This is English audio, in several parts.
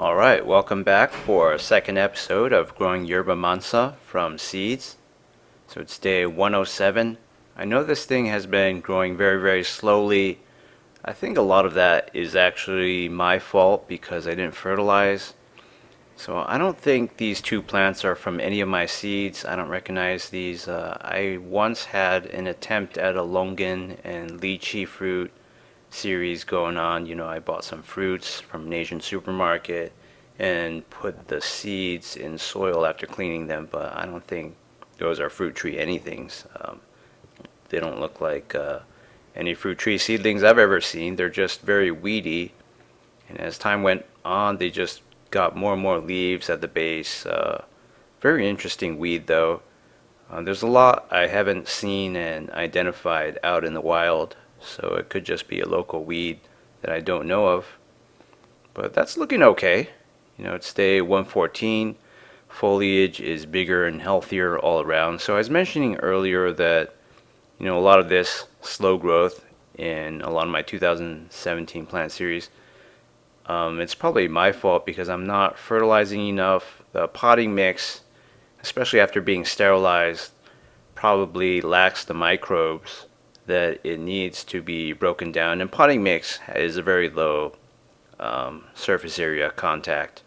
Alright, welcome back for a second episode of Growing Yerba Mansa from seeds. So it's day 107. I know this thing has been growing very slowly. I think a lot of that is actually my fault because I didn't fertilize. So I don't think these two plants are from any of my seeds. I don't recognize these. I once had an attempt at a longan and lychee fruit series going on. I bought some fruits from an Asian supermarket and put the seeds in soil after cleaning them, but I don't think those are fruit tree anythings. They don't look like any fruit tree seedlings I've ever seen. They're just very weedy, and as time went on, they just got more and more leaves at the base. Very interesting weed, though. There's a lot I haven't seen and identified out in the wild, so it could just be a local weed that I don't know of. But that's looking okay. It's day 114. Foliage is bigger and healthier all around. So I was mentioning earlier that, a lot of this slow growth in a lot of my 2017 plant series, it's probably my fault because I'm not fertilizing enough. The potting mix, especially after being sterilized, probably lacks the microbes that it needs to be broken down. And potting mix is a very low surface area contact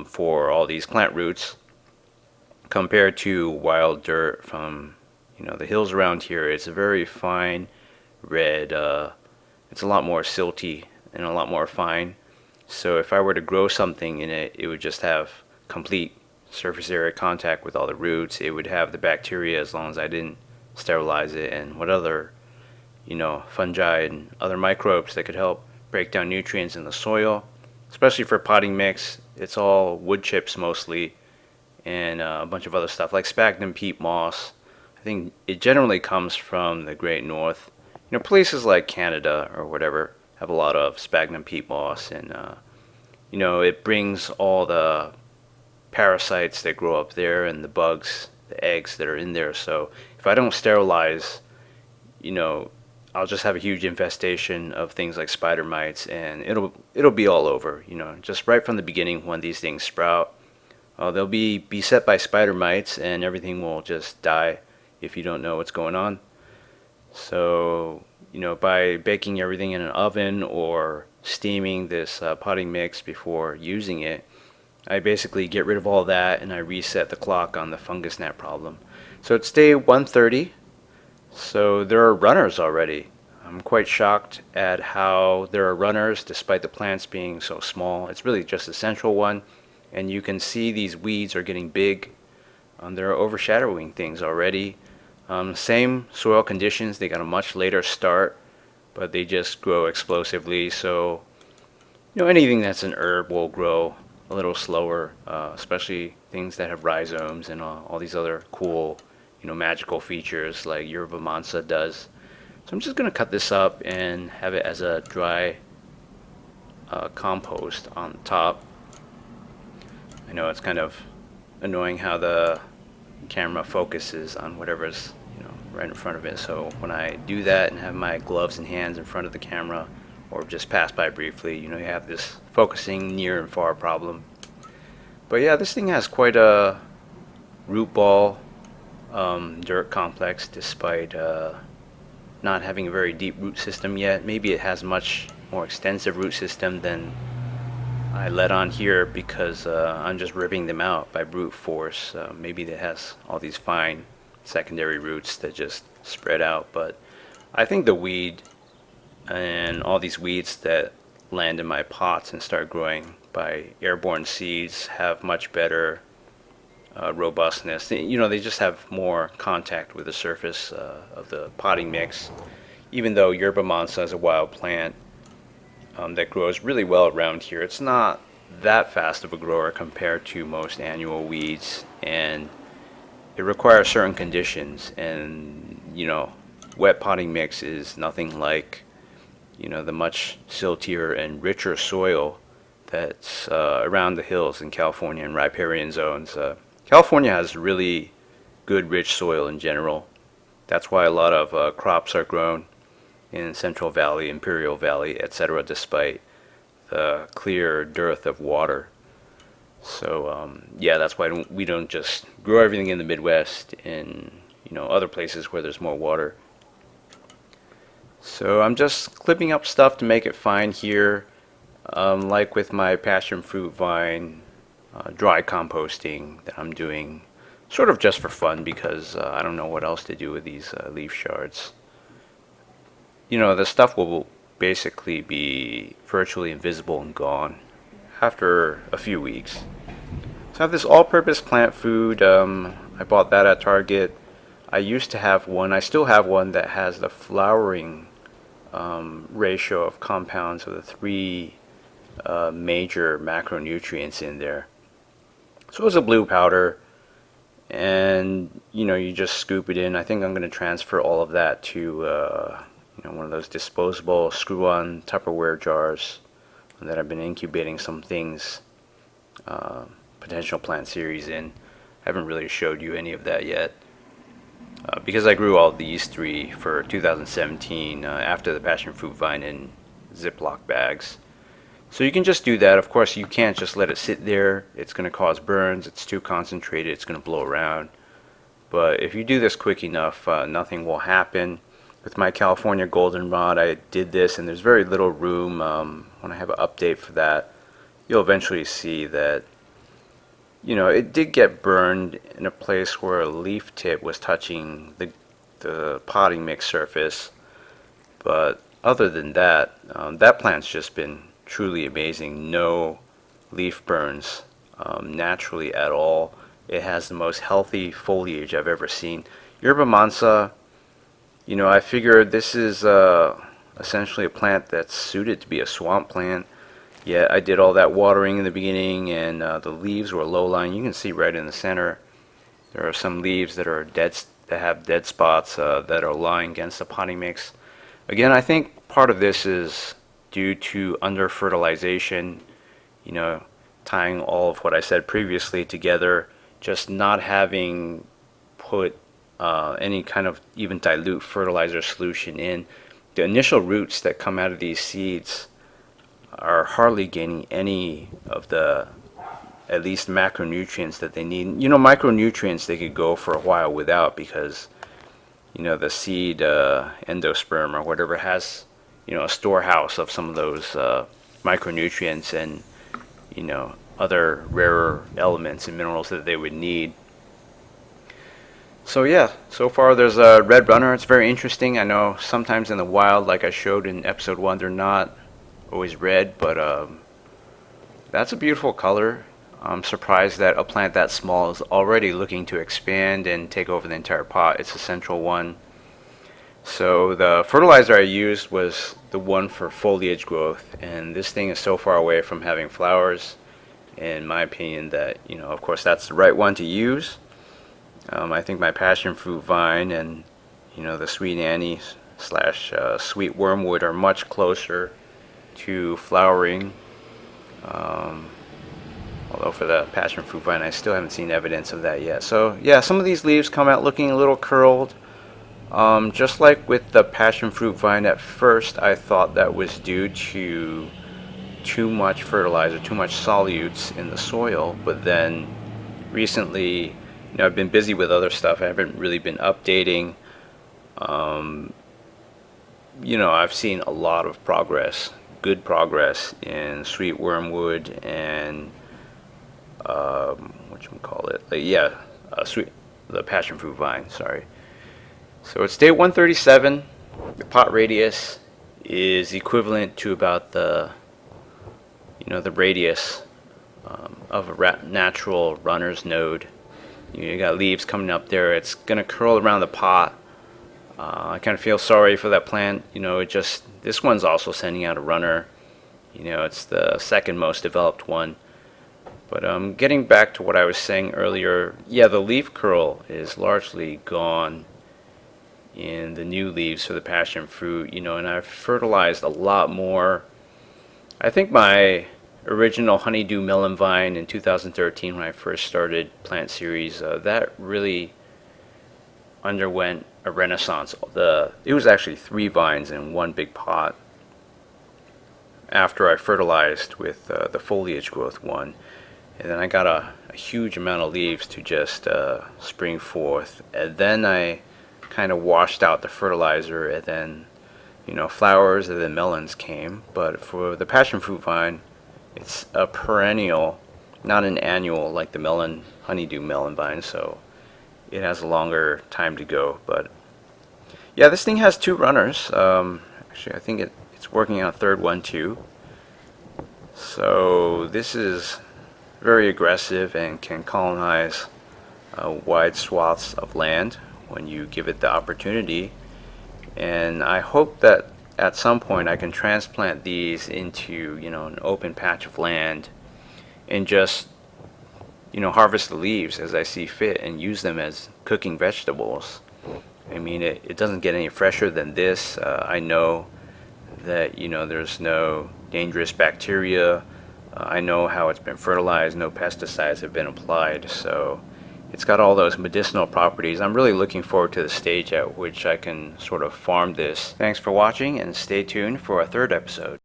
for all these plant roots compared to wild dirt from the hills around here. It's a very fine red. It's a lot more silty and a lot more fine. So if I were to grow something in it, it would just have complete surface area contact with all the roots. It would have the bacteria as long as I didn't sterilize it, and what other fungi and other microbes that could help break down nutrients in the soil. Especially for potting mix, it's all wood chips mostly, and a bunch of other stuff like sphagnum peat moss. I think it generally comes from the Great North. Places like Canada or whatever have a lot of sphagnum peat moss, and it brings all the parasites that grow up there and the bugs, the eggs that are in there. So if I don't sterilize, I'll just have a huge infestation of things like spider mites, and it'll be all over. Just right from the beginning when these things sprout, they'll be beset by spider mites, and everything will just die if you don't know what's going on. So by baking everything in an oven or steaming this potting mix before using it, I basically get rid of all that and I reset the clock on the fungus gnat problem. So it's day 130. So there are runners already. I'm quite shocked at how there are runners despite the plants being so small. It's really just a central one, and you can see these weeds are getting big. They're overshadowing things already. Same soil conditions. They got a much later start, but they just grow explosively. So anything that's an herb will grow a little slower, especially things that have rhizomes and all these other cool magical features like Yerba Mansa does. So I'm just going to cut this up and have it as a dry compost on the top. I know it's kind of annoying how the camera focuses on whatever's right in front of it. So when I do that and have my gloves and hands in front of the camera or just pass by briefly, you have this focusing near and far problem. But yeah, this thing has quite a root ball dirt complex despite not having a very deep root system yet. Maybe it has much more extensive root system than I let on here because I'm just ripping them out by brute force. Maybe it has all these fine secondary roots that just spread out, but I think the weed and all these weeds that land in my pots and start growing by airborne seeds have much better robustness. They just have more contact with the surface of the potting mix. Even though Yerba Mansa is a wild plant that grows really well around here, it's not that fast of a grower compared to most annual weeds, and it requires certain conditions. And wet potting mix is nothing like the much siltier and richer soil that's around the hills in California and riparian zones. California has really good rich soil in general. That's why a lot of crops are grown in Central Valley, Imperial Valley, etc., despite the clear dearth of water. So yeah, that's why we don't just grow everything in the Midwest and other places where there's more water. So I'm just clipping up stuff to make it fine here, like with my passion fruit vine dry composting that I'm doing, sort of just for fun because I don't know what else to do with these leaf shards. The stuff will basically be virtually invisible and gone after a few weeks. So I have this all-purpose plant food. I bought that at Target. I used to have one. I still have one that has the flowering ratio of compounds of the three major macronutrients in there. So it's a blue powder, and you just scoop it in. I think I'm going to transfer all of that to one of those disposable screw-on Tupperware jars that I've been incubating some things, potential plant series in. I haven't really showed you any of that yet. Because I grew all these three for 2017 after the passion fruit vine in Ziploc bags. So you can just do that. Of course, you can't just let it sit there. It's going to cause burns. It's too concentrated. It's going to blow around. But if you do this quick enough, nothing will happen. With my California goldenrod, I did this, and there's very little room. When I have an update for that, you'll eventually see that it did get burned in a place where a leaf tip was touching the potting mix surface. But other than that, that plant's just been truly amazing. No leaf burns naturally at all. It has the most healthy foliage I've ever seen. Yerba Mansa, I figured this is essentially a plant that's suited to be a swamp plant. Yeah, I did all that watering in the beginning, and the leaves were low-lying. You can see right in the center, there are some leaves that are dead, that have dead spots that are lying against the potting mix. Again, I think part of this is due to under-fertilization, tying all of what I said previously together, just not having put any kind of even dilute fertilizer solution in. The initial roots that come out of these seeds are hardly gaining any of the at least macronutrients that they need. Micronutrients they could go for a while without because the seed endosperm or whatever has a storehouse of some of those micronutrients and other rarer elements and minerals that they would need. So yeah, so far there's a red runner. It's very interesting. I know sometimes in the wild, like I showed in episode 1, they're not always red, but that's a beautiful color. I'm surprised that a plant that small is already looking to expand and take over the entire pot. It's a central one. So the fertilizer I used was the one for foliage growth, and this thing is so far away from having flowers, in my opinion, that of course that's the right one to use. I think my passion fruit vine and the sweet Annie slash sweet wormwood are much closer to flowering, although for the passion fruit vine I still haven't seen evidence of that yet. So yeah, some of these leaves come out looking a little curled, just like with the passion fruit vine. At first I thought that was due to too much fertilizer, too much solutes in the soil, but then recently I've been busy with other stuff. I haven't really been updating. I've seen a lot of progress, good progress in sweet wormwood and the passion fruit vine. Sorry. So it's day 137. The pot radius is equivalent to about the radius of a natural runner's node. You got leaves coming up there. It's gonna curl around the pot. I kind of feel sorry for that plant. This one's also sending out a runner. It's the second most developed one. But getting back to what I was saying earlier, yeah, the leaf curl is largely gone in the new leaves for the passion fruit. And I've fertilized a lot more. I think my original honeydew melon vine in 2013, when I first started plant series, that really underwent a renaissance. It was actually 3 vines in one big pot. after I fertilized with the foliage growth one. And then I got a huge amount of leaves to just spring forth. And then I kind of washed out the fertilizer, and then flowers and then melons came. But for the passion fruit vine, it's a perennial, not an annual like the honeydew melon vine, so it has a longer time to go. But yeah, this thing has two runners. Actually, I think it's working on a third one too. So this is very aggressive and can colonize wide swaths of land when you give it the opportunity. And I hope that at some point I can transplant these into an open patch of land and just harvest the leaves as I see fit and use them as cooking vegetables. I mean, it doesn't get any fresher than this. I know that there's no dangerous bacteria. I know how it's been fertilized. No pesticides have been applied, so it's got all those medicinal properties. I'm really looking forward to the stage at which I can sort of farm this. Thanks for watching, and stay tuned for a third episode.